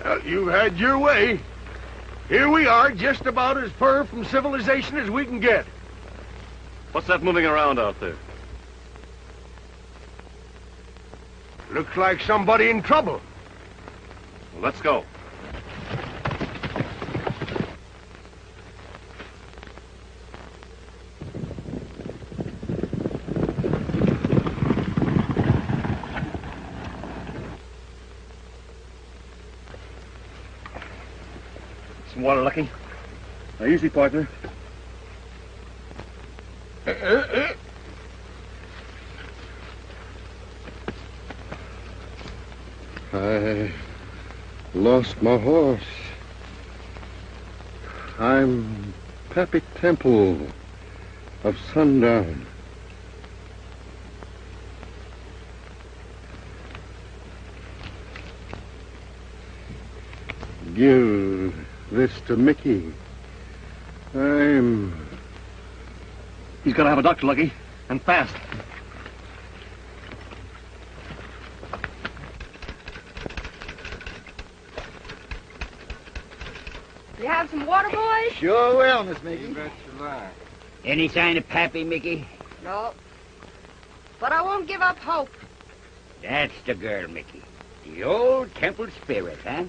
Well, you had your way. Here we are, just about as far from civilization as we can get. What's that moving around out there? Looks like somebody in trouble. Well, let's go. Some water, Lucky? Easy, partner. I lost my horse. I'm Pappy Temple of Sundown. Give this to Mickey. He's got to have a doctor, Lucky, and fast. You have some water, boys? Sure will, Miss Mickey. You bet you lie. Any sign of Pappy, Mickey? No. But I won't give up hope. That's the girl, Mickey. The old temple spirit, huh?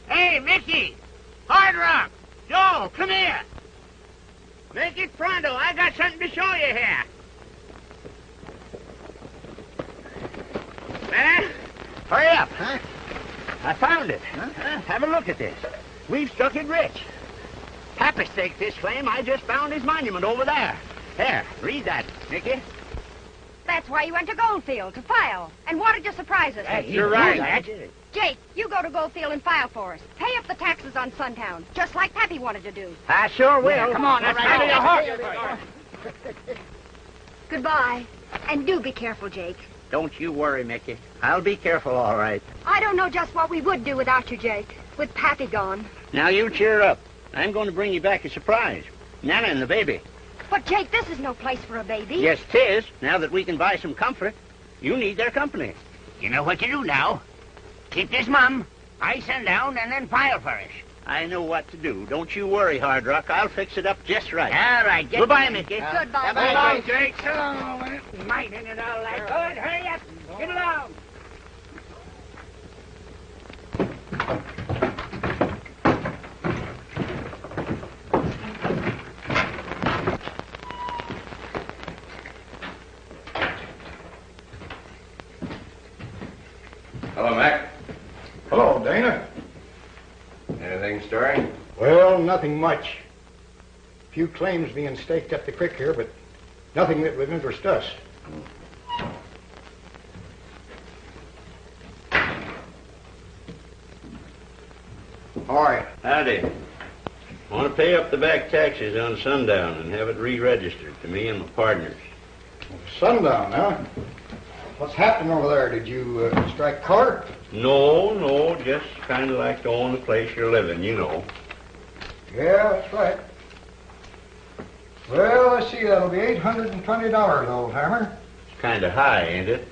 Hey, Mickey! Hardrock! Joe, come here! Make it pronto. I got something to show you here. Well, hurry up. Huh? I found it. Huh? Have a look at this. We've struck it rich. Papa staked this claim. I just found his monument over there. Here, read that, Mickey. That's why you went to Goldfield, to file. And what did you surprise us? You're right. That's it. Jake, you go to Goldfield and file for us. Pay up the taxes on Sundown, just like Pappy wanted to do. I sure will. Yeah, come on, let's go. right. Goodbye. And do be careful, Jake. Don't you worry, Mickey. I'll be careful, all right. I don't know just what we would do without you, Jake, with Pappy gone. Now you cheer up. I'm going to bring you back a surprise. Nana and the baby. But, Jake, this is no place for a baby. Yes, 'tis. Now that we can buy some comfort, you need their company. You know what to do now. Keep this mum. I send down and then file for us. I know what to do. Don't you worry, Hardrock. I'll fix it up just right. All right. Goodbye, Mickey. Goodbye. Bye, Jake. So long. Mighty and all that. Good. Hurry up. Get along. Hello, Mac. Hello, Dana. Anything stirring? Well, nothing much. A few claims being staked up the creek here, but nothing that would interest us. All right. Howdy. I want to pay up the back taxes on Sundown and have it re-registered to me and my partners. Sundown, huh? What's happening over there? Did you strike color? No, just kind of like to own the place you're living, you know. Yeah, that's right. Well, let's see, that'll be $820, old hammer. It's kind of high, ain't it?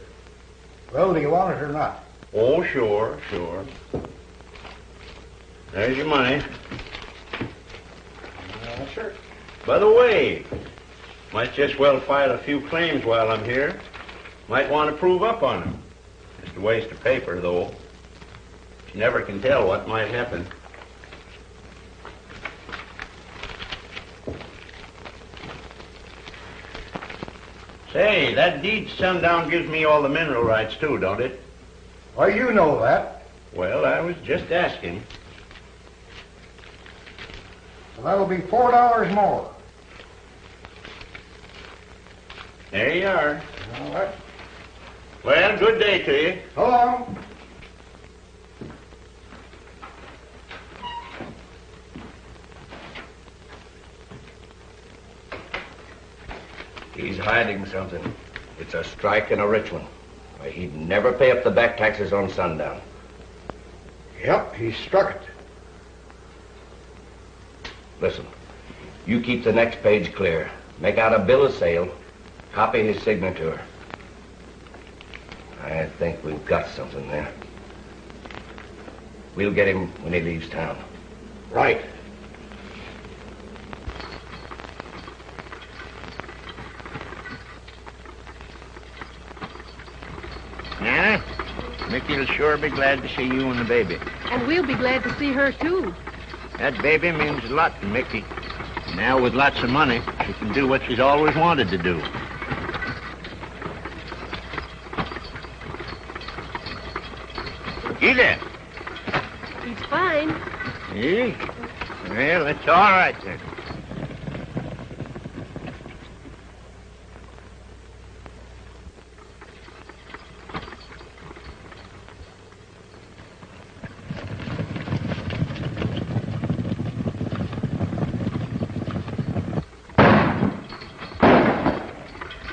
Well, do you want it or not? Oh, sure. There's your money. Sure. By the way, might just well file a few claims while I'm here. Might want to prove up on them. Just a waste of paper, though. You never can tell what might happen. Say, that deed to Sundown gives me all the mineral rights, too, don't it? Why, you know that. Well, I was just asking. So that'll be $4 more. There you are. All right. Well, good day to you. So long. He's hiding something. It's a strike and a rich one. Why, he'd never pay up the back taxes on sundown. Yep, he struck it. Listen, you keep the next page clear. Make out a bill of sale. Copy his signature. I think we've got something there. We'll get him when he leaves town. Right. Nana, Mickey'll sure be glad to see you and the baby. And we'll be glad to see her, too. That baby means a lot to Mickey. Now, with lots of money, she can do what she's always wanted to do. You there? He's fine. Eh? Well, it's all right then.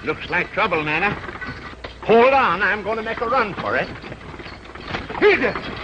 Looks like trouble, Nana. Hold on, I'm going to make a run for it. Here it is.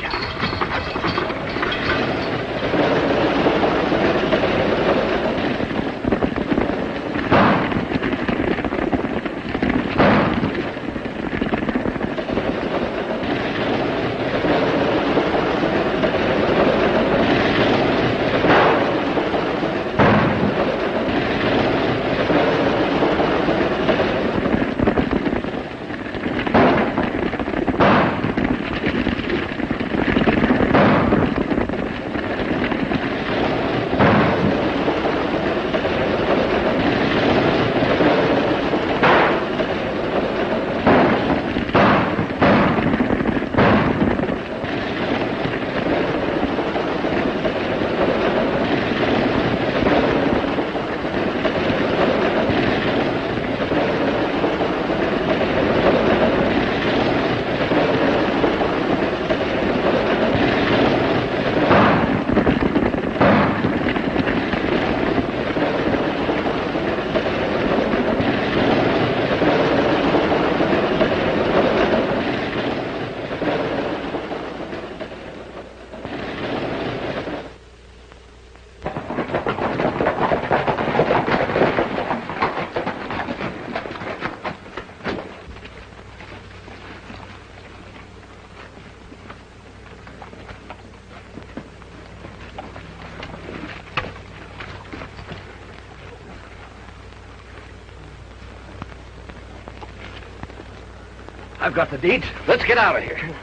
I've got the deeds. Let's get out of here.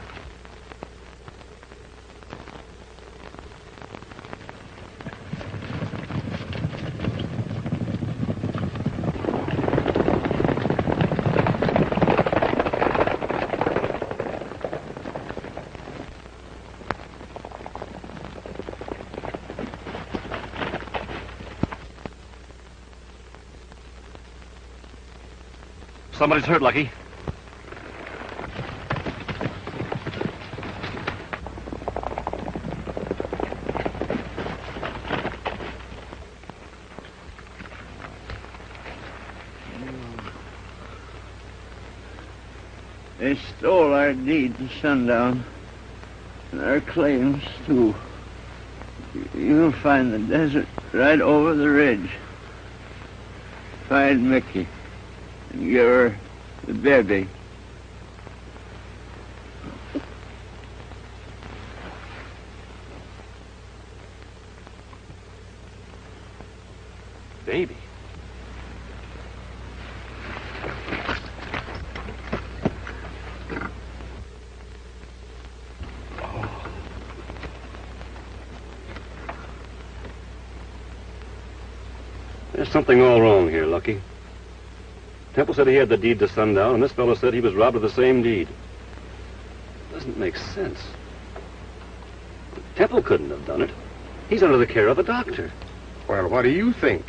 Somebody's hurt, Lucky. They stole our deed to sundown, and our claims, too. You'll find the desert right over the ridge. Find Mickey, and give her the baby. Baby? There's something all wrong here, Lucky. Temple said he had the deed to sundown, and this fellow said he was robbed of the same deed. Doesn't make sense. Temple couldn't have done it. He's under the care of a doctor. Well, what do you think?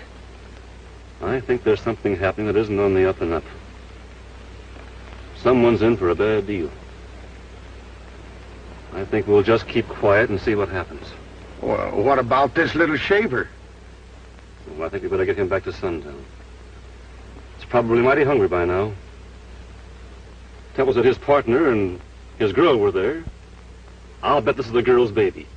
I think there's something happening that isn't on the up and up. Someone's in for a bad deal. I think we'll just keep quiet and see what happens. Well, what about this little shaver? Well, I think we better get him back to Sundown. He's probably mighty hungry by now. Temple said his partner and his girl were there. I'll bet this is the girl's baby.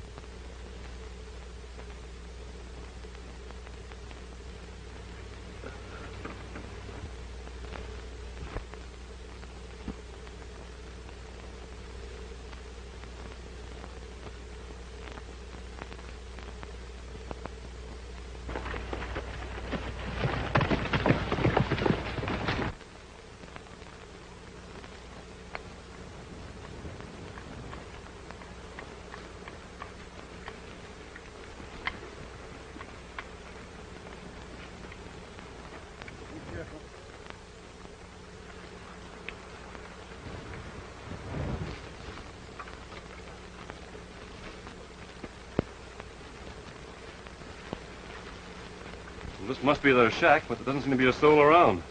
This must be their shack, but there doesn't seem to be a soul around.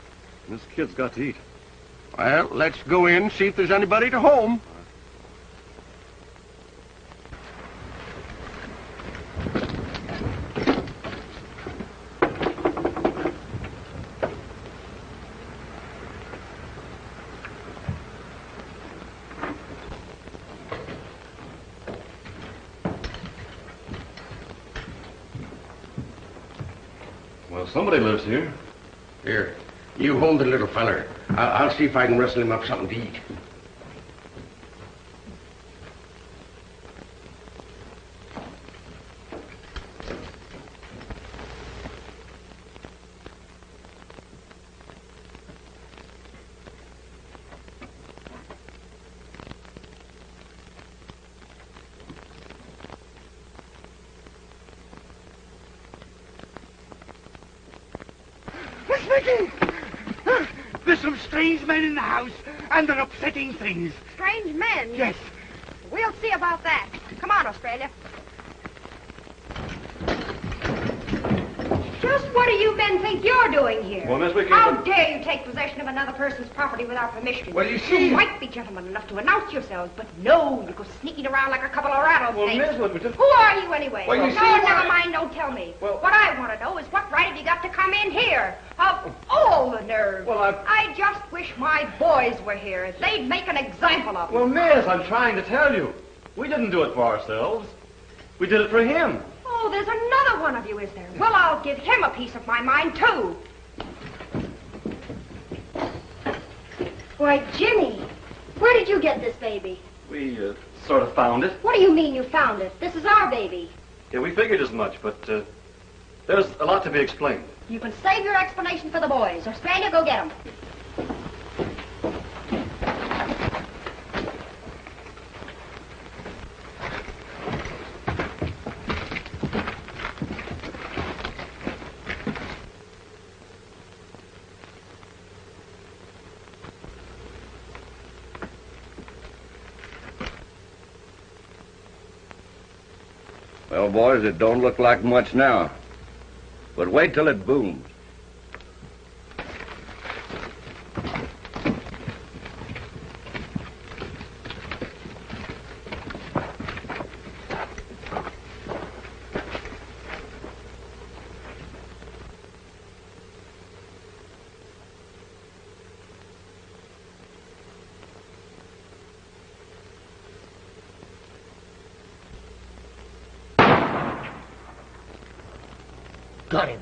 And this kid's got to eat. Well, let's go in, see if there's anybody to home. Well, somebody lives here. Here, you hold the little feller. I'll see if I can wrestle him up something to eat. Mickey! There's some strange men in the house, and they're upsetting things. Strange men? Yes. We'll see about that. Come on, Australia. Just what do you men think you're doing here? Well, Miss Mickey... How dare you take possession of another person's property without permission? Well, you see... You might be gentlemen enough to announce yourselves, but no, you go sneaking around like a couple of rattlesnakes. Well, Miss, what we just... Who are you, anyway? Well, you no, see, never mind, don't tell me. Well... What I want to know is what right have you got to come in here? Of all the nerve. Well, I just wish my boys were here. They'd make an example of them. Well, Miss, I'm trying to tell you. We didn't do it for ourselves. We did it for him. Oh, there's another one of you, is there? Well, I'll give him a piece of my mind, too. Why, Jimmy, where did you get this baby? We sort of found it. What do you mean you found it? This is our baby. Yeah, we figured as much, but there's a lot to be explained. You can save your explanation for the boys. Australia, go get them. Well, boys, it don't look like much now. But wait till it booms. Got him.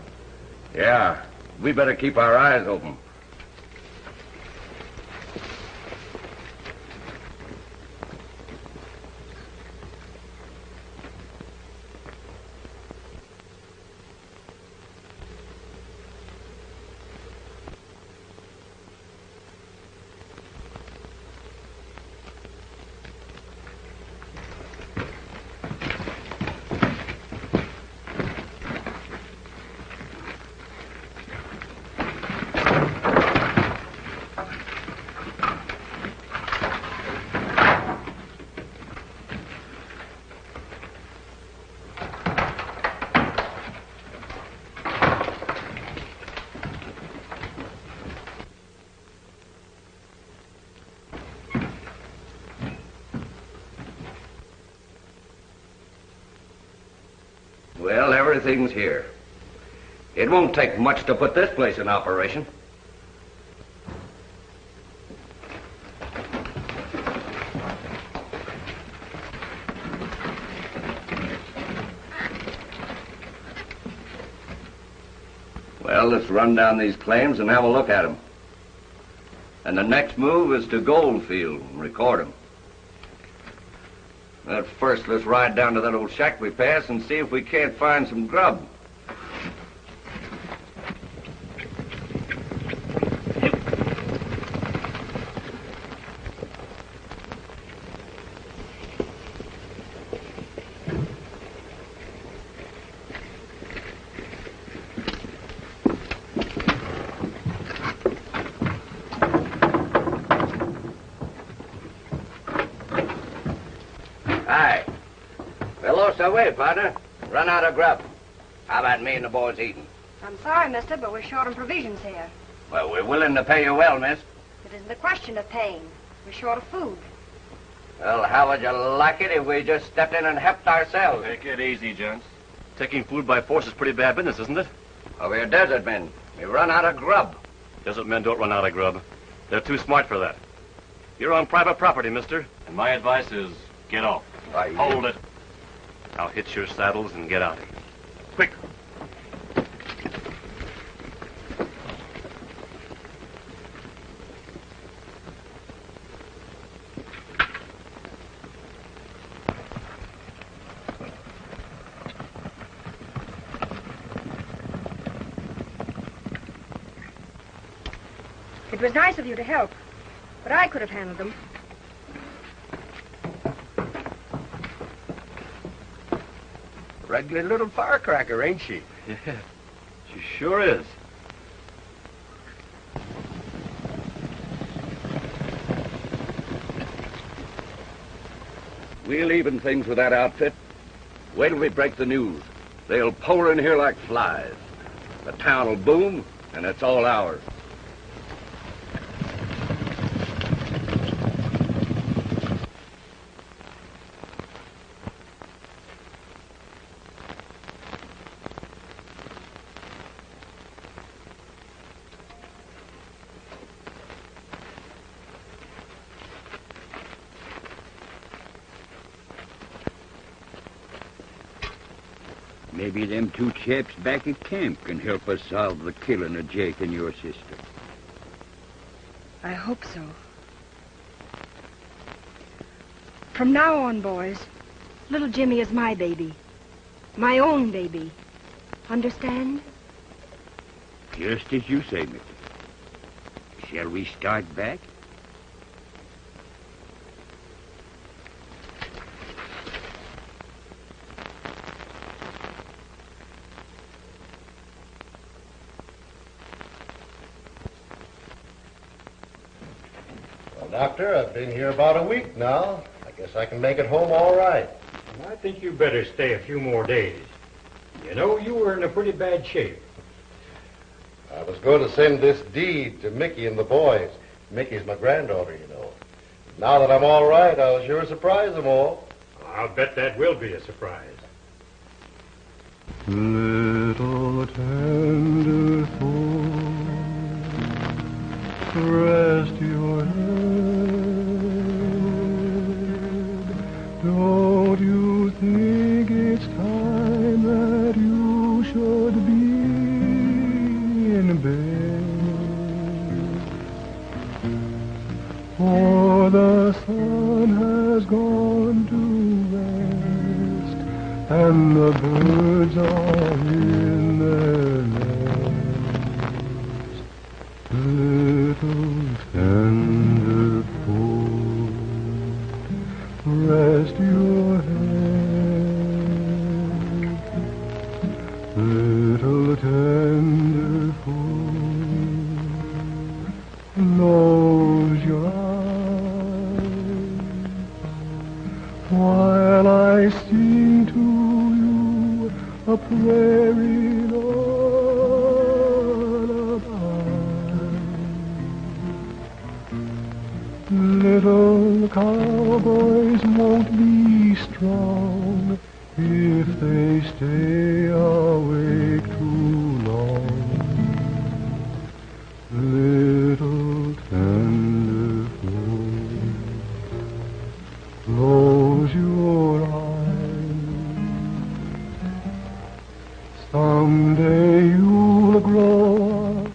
Yeah, we better keep our eyes open. Well, everything's here. It won't take much to put this place in operation. Well, let's run down these claims and have a look at them. And the next move is to Goldfield and record them. But first, let's ride down to that old shack we passed and see if we can't find some grub. Away, partner. Run out of grub. How about me and the boys eating? I'm sorry, mister, but we're short on provisions here. Well, we're willing to pay you well, miss. It isn't a question of paying. We're short of food. Well, how would you like it if we just stepped in and helped ourselves? Take it easy, gents. Taking food by force is pretty bad business, isn't it? Well, we're desert men. We run out of grub. Desert men don't run out of grub. They're too smart for that. You're on private property, mister, and my advice is get off. Hold it. Now hitch your saddles and get out of here. Quick. It was nice of you to help, but I could have handled them. Regular little firecracker, ain't she? Yeah, she sure is. We'll even things with that outfit. Wait till we break the news. They'll pour in here like flies. The town will boom, and it's all ours. Maybe them two chaps back at camp can help us solve the killing of Jake and your sister. I hope so. From now on, boys, little Jimmy is my baby. My own baby. Understand? Just as you say, Mickey. Shall we start back? Doctor, I've been here about a week now. I guess I can make it home all right. I think you better stay a few more days. You know, you were in a pretty bad shape. I was going to send this deed to Mickey and the boys. Mickey's my granddaughter, you know. Now that I'm all right, I'll sure surprise them all. I'll bet that will be a surprise. Little tender fool, rest your head. Don't you think it's time that you should be in bed? For the sun has gone to rest, and the birds are in their nest. Little tender fool, rest your head. Little tender fool, close your eyes while I sing to you a prairie lullaby. Little cowboys won't be strong if they stay awake too long. Little tender fool, close your eyes. Someday you'll grow up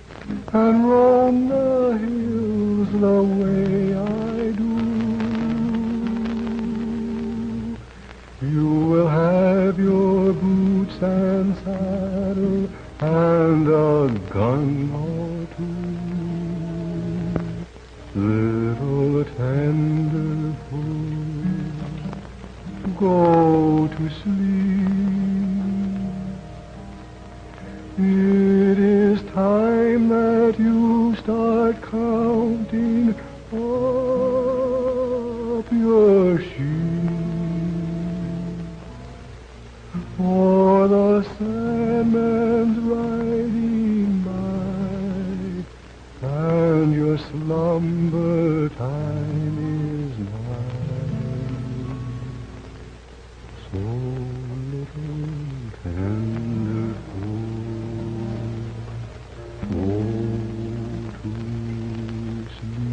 and roam the hills the way I do. You will have your boots and saddle and a gun or two. Little tender fool, go to sleep. It is time that you start counting up your sheep. For the Sandman's riding by, and your slumber time is nigh. So little tender fool, go to sleep.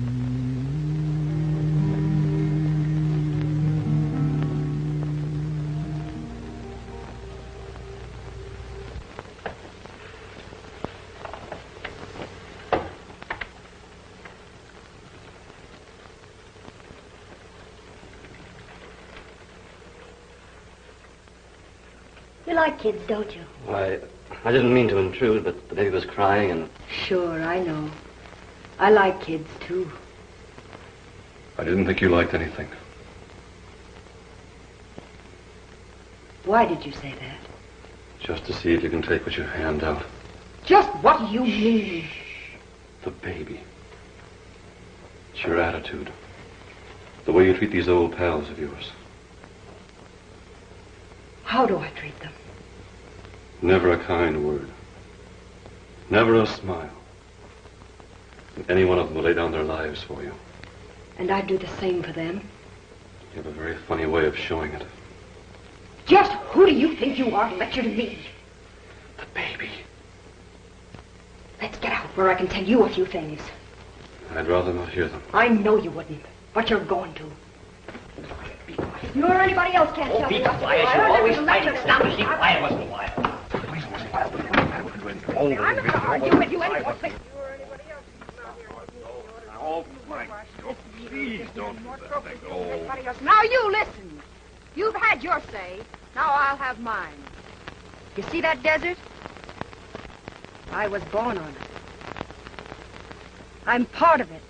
You like kids, don't you? Why, I didn't mean to intrude, but the baby was crying and... Sure, I know. I like kids, too. I didn't think you liked anything. Why did you say that? Just to see if you can take what you hand out. Just what do you mean? The baby. It's your attitude. The way you treat these old pals of yours. How do I treat them? Never a kind word. Never a smile. And any one of them will lay down their lives for you. And I'd do the same for them. You have a very funny way of showing it. Just who do you think you are to lecture to me? The baby. Let's get out where I can tell you a few things. I'd rather not hear them. I know you wouldn't, but you're going to. You or anybody else can't tell me what to do. Quiet, you're always fighting. Stop and keep quiet once in a while. I'm not going to argue with you anymore. Oh, my God, please don't do that. Oh. Now you listen. You've had your say. Now I'll have mine. You see that desert? I was born on it. I'm part of it.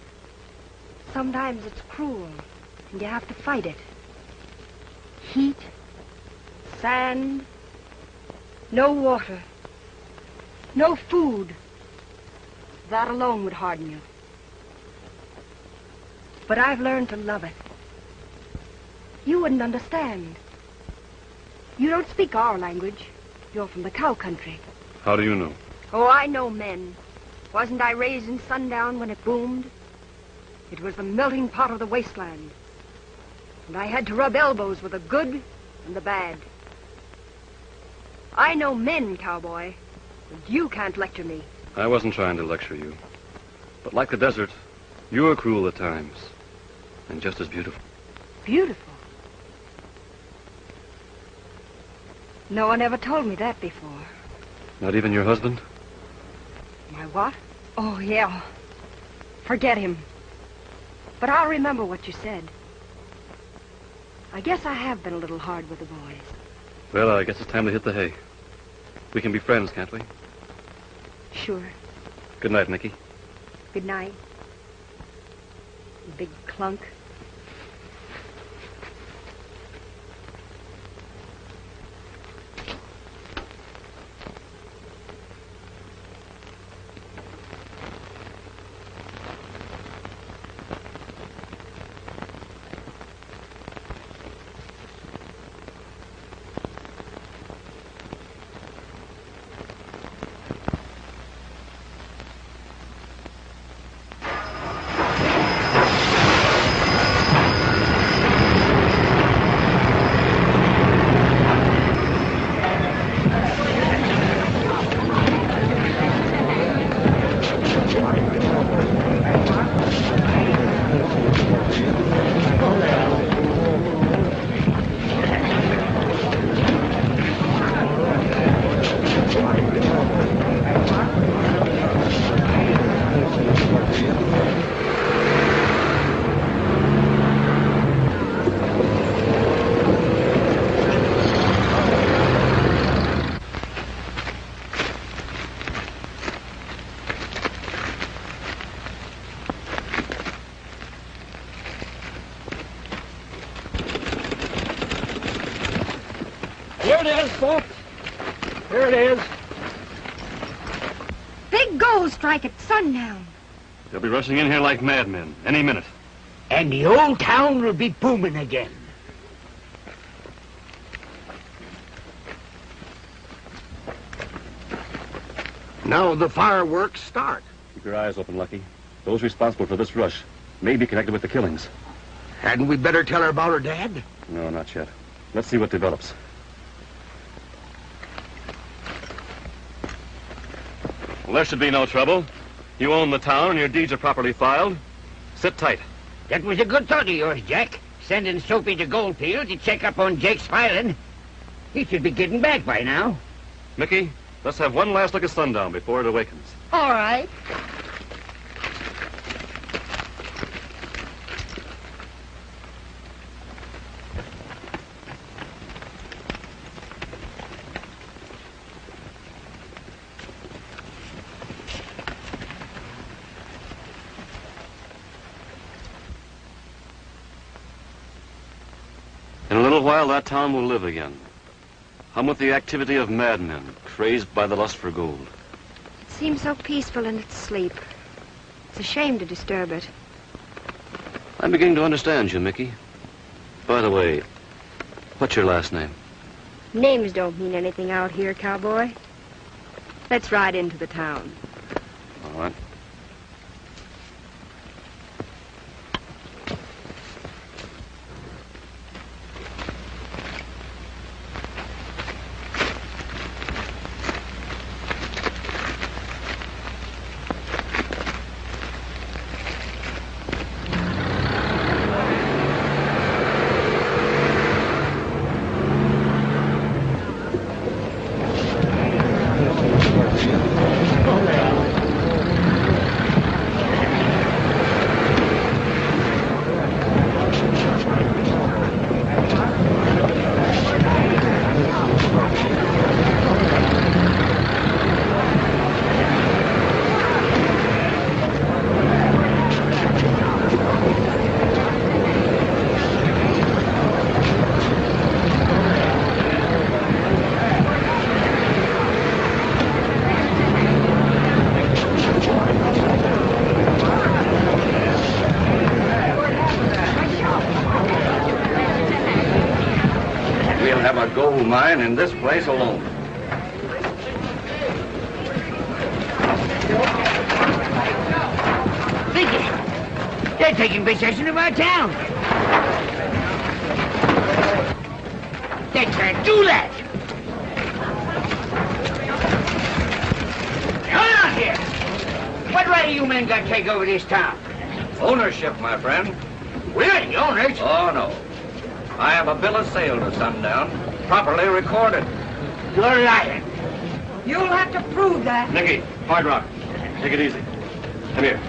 Sometimes it's cruel, and you have to fight it. Heat, sand, no water, no food. That alone would harden you. But I've learned to love it. You wouldn't understand. You don't speak our language. You're from the cow country. How do you know? Oh, I know men. Wasn't I raised in sundown when it boomed? It was the melting pot of the wasteland. And I had to rub elbows with the good and the bad. I know men, cowboy. And you can't lecture me. I wasn't trying to lecture you. But like the desert, you are cruel at times. And just as beautiful. Beautiful? No one ever told me that before. Not even your husband? My what? Oh, yeah. Forget him. But I'll remember what you said. I guess I have been a little hard with the boys. Well, I guess it's time to hit the hay. We can be friends, can't we? Sure. Good night, Nicky. Good night. Big clunk. Here it is. Big gold strike at sundown. They'll be rushing in here like madmen any minute. And the old town will be booming again. Now the fireworks start. Keep your eyes open, Lucky. Those responsible for this rush may be connected with the killings. Hadn't we better tell her about her dad? No, not yet. Let's see what develops. Well, there should be no trouble. You own the town and your deeds are properly filed. Sit tight. That was a good thought of yours, Jack. Sending Soapy to Goldfield to check up on Jake's filing. He should be getting back by now. Mickey, let's have one last look at sundown before it awakens. All right. In a little while, that town will live again. Hum with the activity of madmen, crazed by the lust for gold. It seems so peaceful in its sleep. It's a shame to disturb it. I'm beginning to understand you, Mickey. By the way, what's your last name? Names don't mean anything out here, cowboy. Let's ride into the town. All right. Gold mine in this place alone. They're taking possession of our town. They can't do that. Hold on here. What right do you men got to take over this town? Ownership, my friend. We're the owners. Oh, no. I have a bill of sale to sundown, properly recorded. You're lying. You'll have to prove that. Nicky, Hardrock, take it easy. Come here.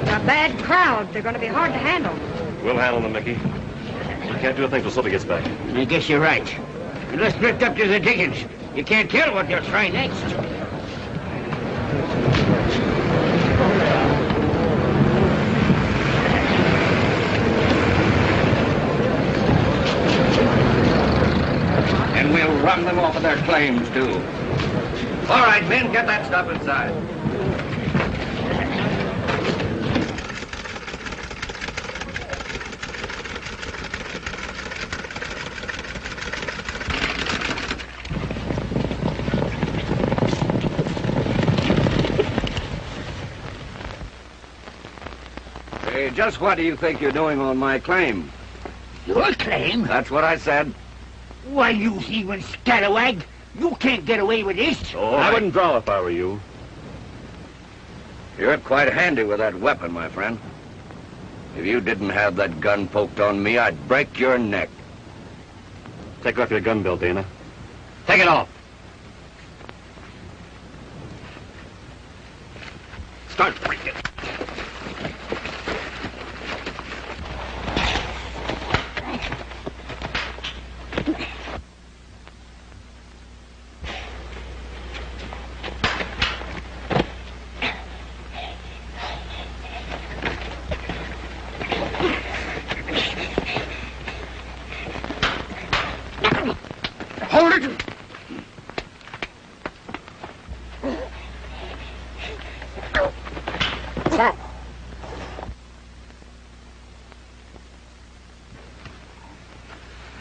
They're a bad crowd. They're going to be hard to handle. We'll handle them, Mickey. We can't do a thing till Soapy gets back. I guess you're right. And let's drift up to the diggings. You can't tell what they'll try next. And we'll run them off of their claims, too. All right, men, get that stuff inside. Hey, just what do you think you're doing on my claim? Your claim? That's what I said. Why, you thieving scalawag! You can't get away with this. I wouldn't draw if I were you. You're quite handy with that weapon, my friend. If you didn't have that gun poked on me, I'd break your neck. Take off your gun belt, Dana. Take it off. Start breaking.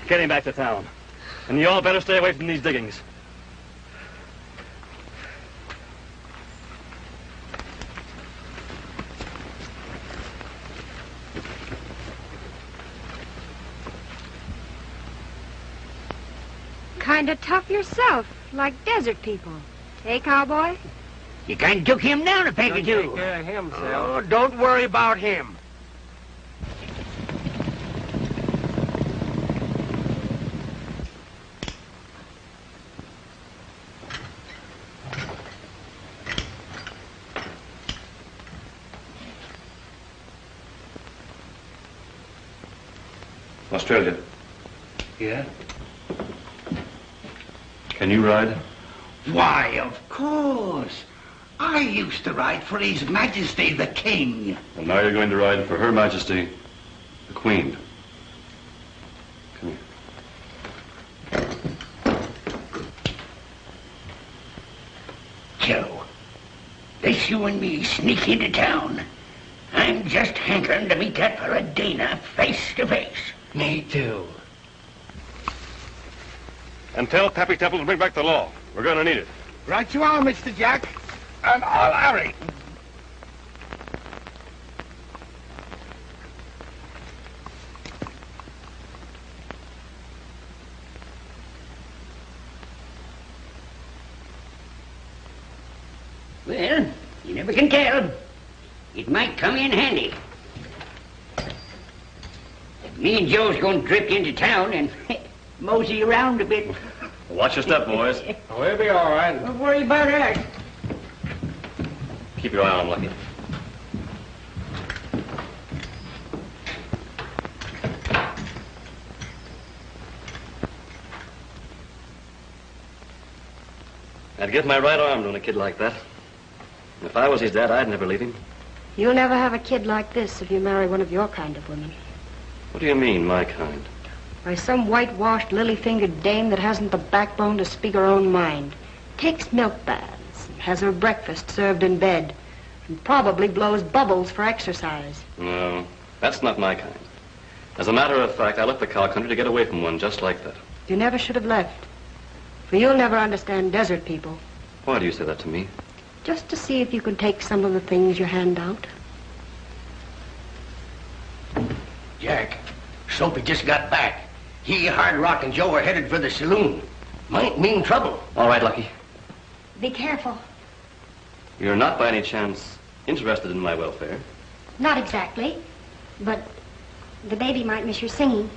Get him back to town. And you all better stay away from these diggings. Kinda tough yourself, like desert people. Eh, cowboy? You kind of took him down a peg or two. Take care of him, Sal. Oh, don't worry about him. Australia. Yeah? Can you ride? Why, of course. I used to ride for His Majesty the King. Well, now you're going to ride for Her Majesty, the Queen. Come here. Joe, this you and me sneak into town. I'm just hankering to meet that fella Dana face to face. Me too. And tell Tappy Temple to bring back the law. We're going to need it. Right you are, Mr. Jack. And I'll hurry. Well, you never can tell. It might come in handy. Me and Joe's going to drift into town and mosey around a bit. Watch your step, boys. We'll be all right. Don't worry about that. Keep your eye on Lucky. I'd give my right arm to a kid like that. If I was his dad, I'd never leave him. You'll never have a kid like this if you marry one of your kind of women. What do you mean, my kind? By some whitewashed, lily-fingered dame that hasn't the backbone to speak her own mind. Takes milk baths, has her breakfast served in bed, and probably blows bubbles for exercise. No, that's not my kind. As a matter of fact, I left the cow country to get away from one just like that. You never should have left. For you'll never understand desert people. Why do you say that to me? Just to see if you can take some of the things you hand out. Jack, Soapy just got back. He, Hardrock, and Joe are headed for the saloon. Might mean trouble. All right, Lucky. Be careful. You're not by any chance interested in my welfare? Not exactly, but the baby might miss your singing.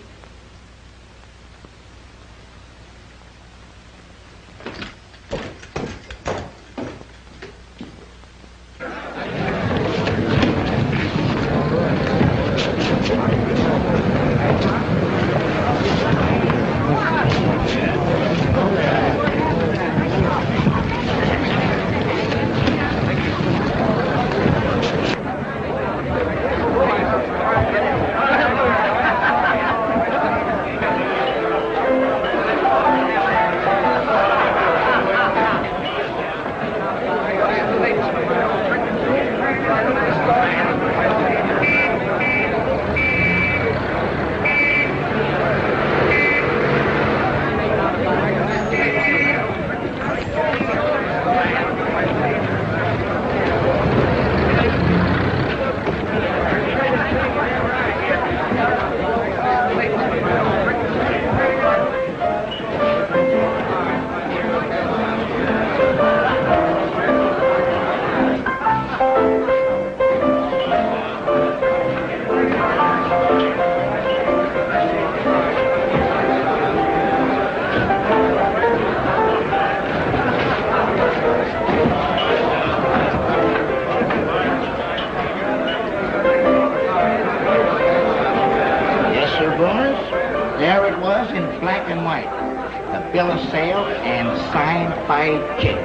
Bill of sale and signed by Jake.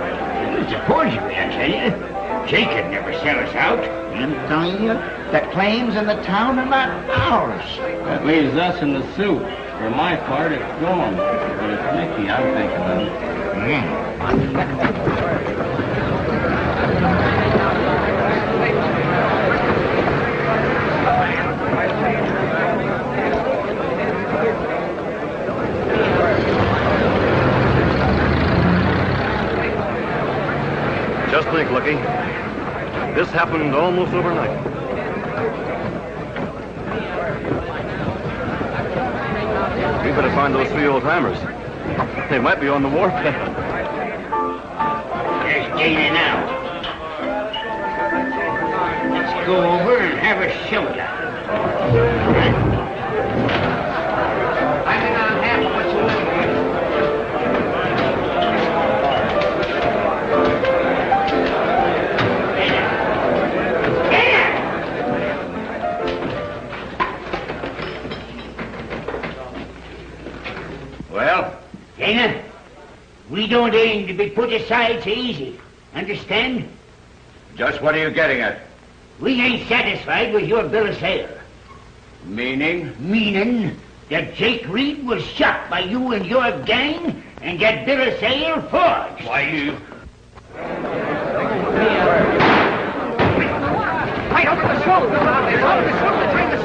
It's a forgery, I tell you. Jake could never sell us out. I'm telling you, the claims in the town are not ours. That leaves us in the soup. For my part, it's gone. But it's Mickey I'm thinking of. Lucky. This happened almost overnight. We better find those three old-timers. They might be on the warpath. There's Dana now. Let's go over and have a shoulder. I think I'll have what's over here. Well? Dana, we don't aim to be put aside so easy. Understand? Just what are you getting at? We ain't satisfied with your bill of sale. Meaning? Meaning that Jake Reed was shot by you and your gang and that bill of sale forged. Why, you... Right over the slope! Over the slope behind the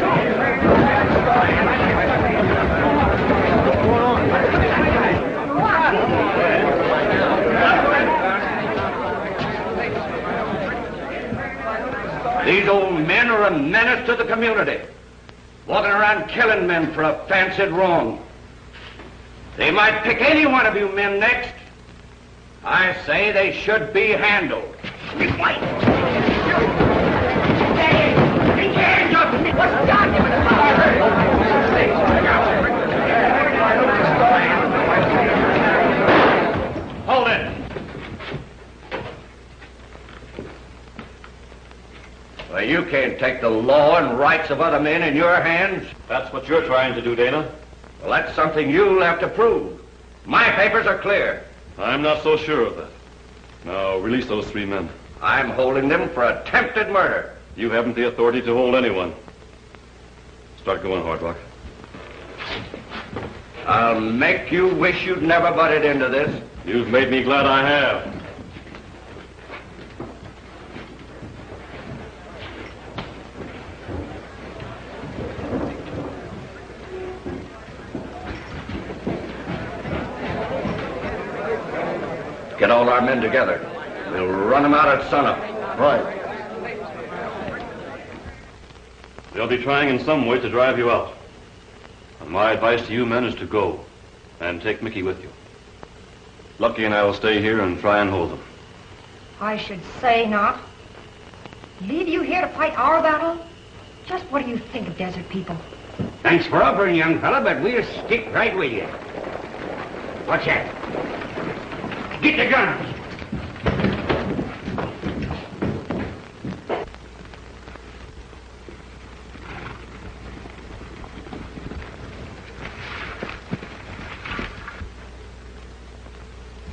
These old men are a menace to the community. Walking around killing men for a fancied wrong. They might pick any one of you men next. I say they should be handled. Keep your hands off me! What's the document Hold it! Well, you can't take the law and rights of other men in your hands. That's what you're trying to do, Dana. Well, that's something you'll have to prove. My papers are clear. I'm not so sure of that. Now, release those three men. I'm holding them for attempted murder. You haven't the authority to hold anyone. Start going, Hardrock. I'll make you wish you'd never butted into this. You've made me glad I have. Get all our men together. We'll run them out at sunup. Right. They'll be trying in some way to drive you out. And my advice to you men is to go and take Mickey with you. Lucky and I will stay here and try and hold them. I should say not. Leave you here to fight our battle? Just what do you think of desert people? Thanks for offering, young fella, but we'll stick right with you. What's that? Get the guns!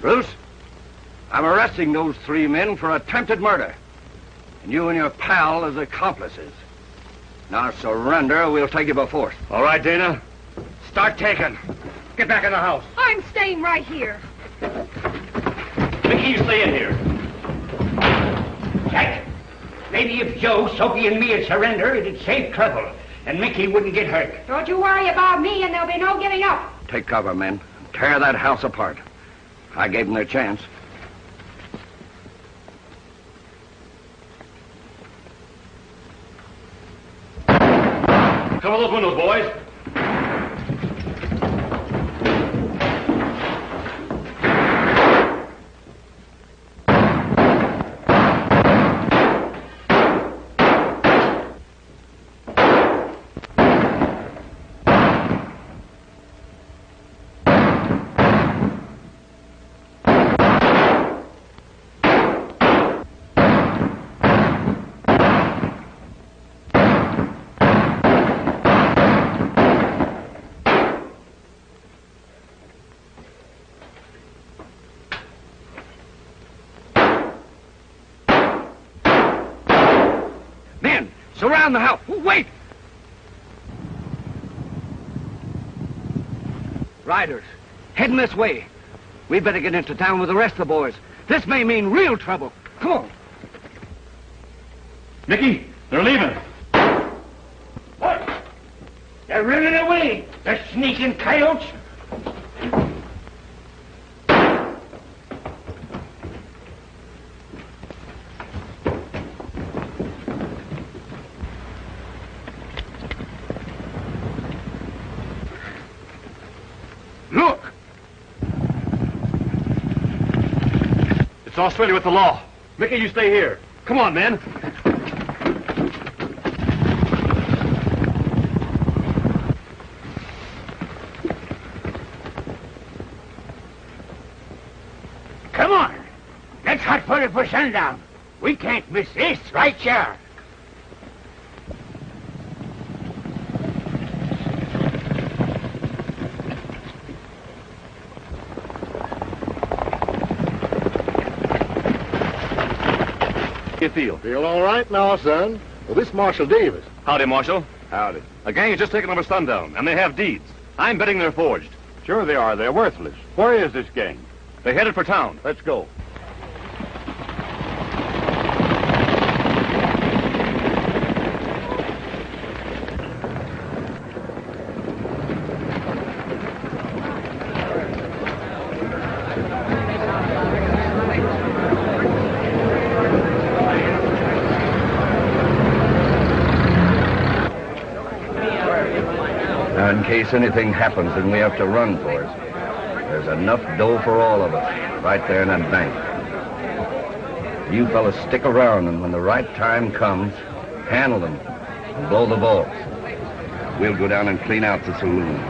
Bruce, I'm arresting those three men for attempted murder. And you and your pal as accomplices. Now surrender or we'll take you by force. All right, Dana. Start taking. Get back in the house. I'm staying right here. Mickey, you stay in here. Jack, maybe if Joe, Soapy, and me had surrender, it'd save trouble, and Mickey wouldn't get hurt. Don't you worry about me, and there'll be no giving up. Take cover, men. Tear that house apart. I gave them their chance. Cover those windows, boys. Surround the house. Wait! Riders, heading this way. We better get into town with the rest of the boys. This may mean real trouble. Come on. Mickey, they're leaving. What? They're running away. The sneaking coyotes. It's Australia with the law. Mickey, you stay here. Come on, men. Come on. Let's hot for it for sundown. We can't miss this right here. You feel? Feel all right now, son. Well, this Marshal Davis. Howdy, Marshal. Howdy. A gang has just taken over Sundown, and they have deeds. I'm betting they're forged. Sure they are. They're worthless. Where is this gang? They headed for town. Let's go. Now, in case anything happens and we have to run for it, there's enough dough for all of us right there in that bank. You fellas stick around, and when the right time comes, handle them and blow the balls. We'll go down and clean out the saloon.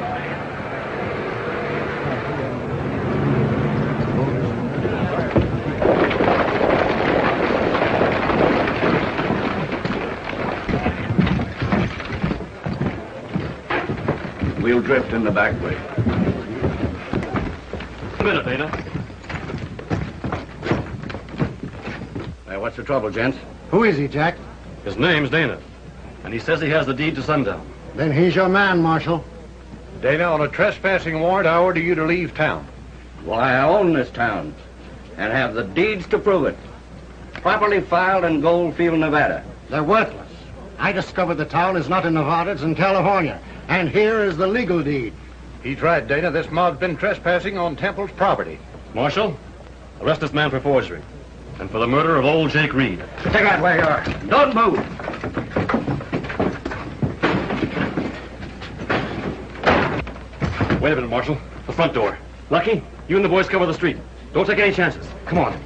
We'll drift in the back way. A minute, Dana. Hey, what's the trouble, gents? Who is he, Jack? His name's Dana, and he says he has the deed to Sundown. Then he's your man, Marshal. Dana, on a trespassing warrant, I order you to leave town. Why, I own this town and have the deeds to prove it. Properly filed in Goldfield, Nevada. They're worthless. I discovered the town is not in Nevada, it's in California. And here is the legal deed. He's right, Dana. This mob's been trespassing on Temple's property. Marshal, arrest this man for forgery and for the murder of old Jake Reed. Take out where you are. Don't move. Wait a minute, Marshal. The front door. Lucky, you and the boys cover the street. Don't take any chances. Come on.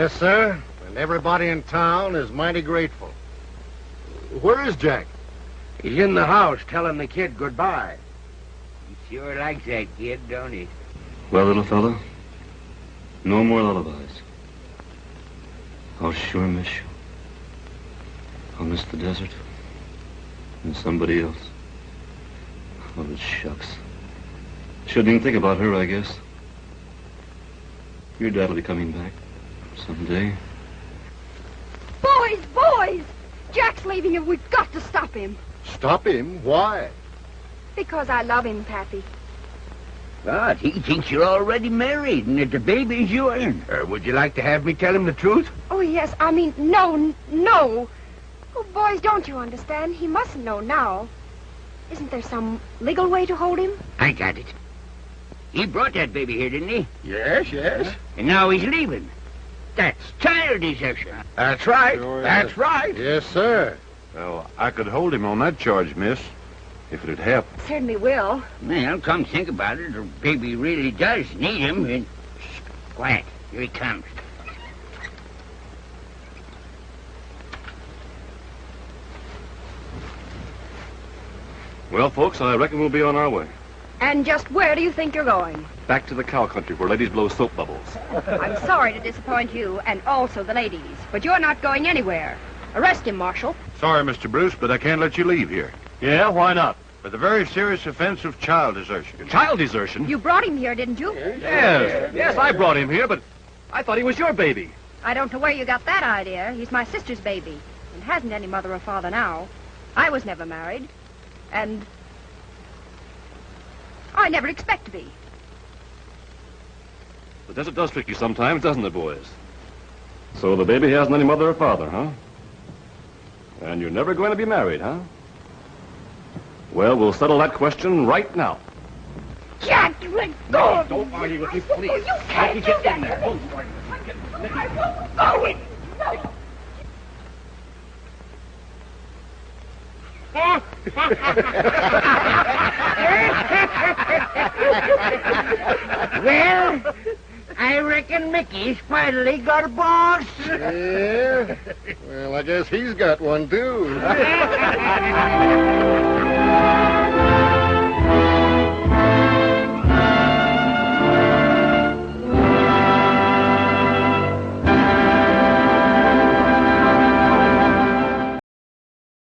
Yes, sir. And everybody in town is mighty grateful. Where is Jack? He's in the house telling the kid goodbye. He sure likes that kid, don't he? Well, little fella, no more lullabies. I'll sure miss you. I'll miss the desert and somebody else. Oh, shucks. Shouldn't even think about her, I guess. Your dad will be coming back someday. Boys, boys! Jack's leaving you. We've got to stop him. Stop him? Why? Because I love him, Pappy. God, he thinks you're already married and that the baby's yours. Would you like to have me tell him the truth? Oh, yes. I mean, no. Oh, boys, don't you understand? He mustn't know now. Isn't there some legal way to hold him? I got it. He brought that baby here, didn't he? Yes. And now he's leaving. That's child desertion. That's right. Sure That's is. right. Yes, sir. Well, I could hold him on that charge, miss, if it'd happen. Certainly will. Well, come think about it. The baby really does need him. And... Shh, quiet. Here he comes. Well, folks, I reckon we'll be on our way. And just where do you think you're going? Back to the cow country where ladies blow soap bubbles. I'm sorry to disappoint you, and also the ladies, but you're not going anywhere. Arrest him, Marshal. Sorry, Mr. Bruce, but I can't let you leave here. Yeah, why not? For the very serious offense of child desertion. Child desertion? You brought him here, didn't you? Yes, I brought him here, but I thought he was your baby. I don't know where you got that idea. He's my sister's baby, and hasn't any mother or father now. I was never married, and I never expect to be. The desert does trick you sometimes, doesn't it, boys? So the baby hasn't any mother or father, huh? And you're never going to be married, huh? Well, we'll settle that question right now. Jack, let go! Don't argue with me, please. You can't do Get in that. there. I won't go in. No. Well, I reckon Mickey's finally got a boss. Yeah? Well, I guess he's got one, too.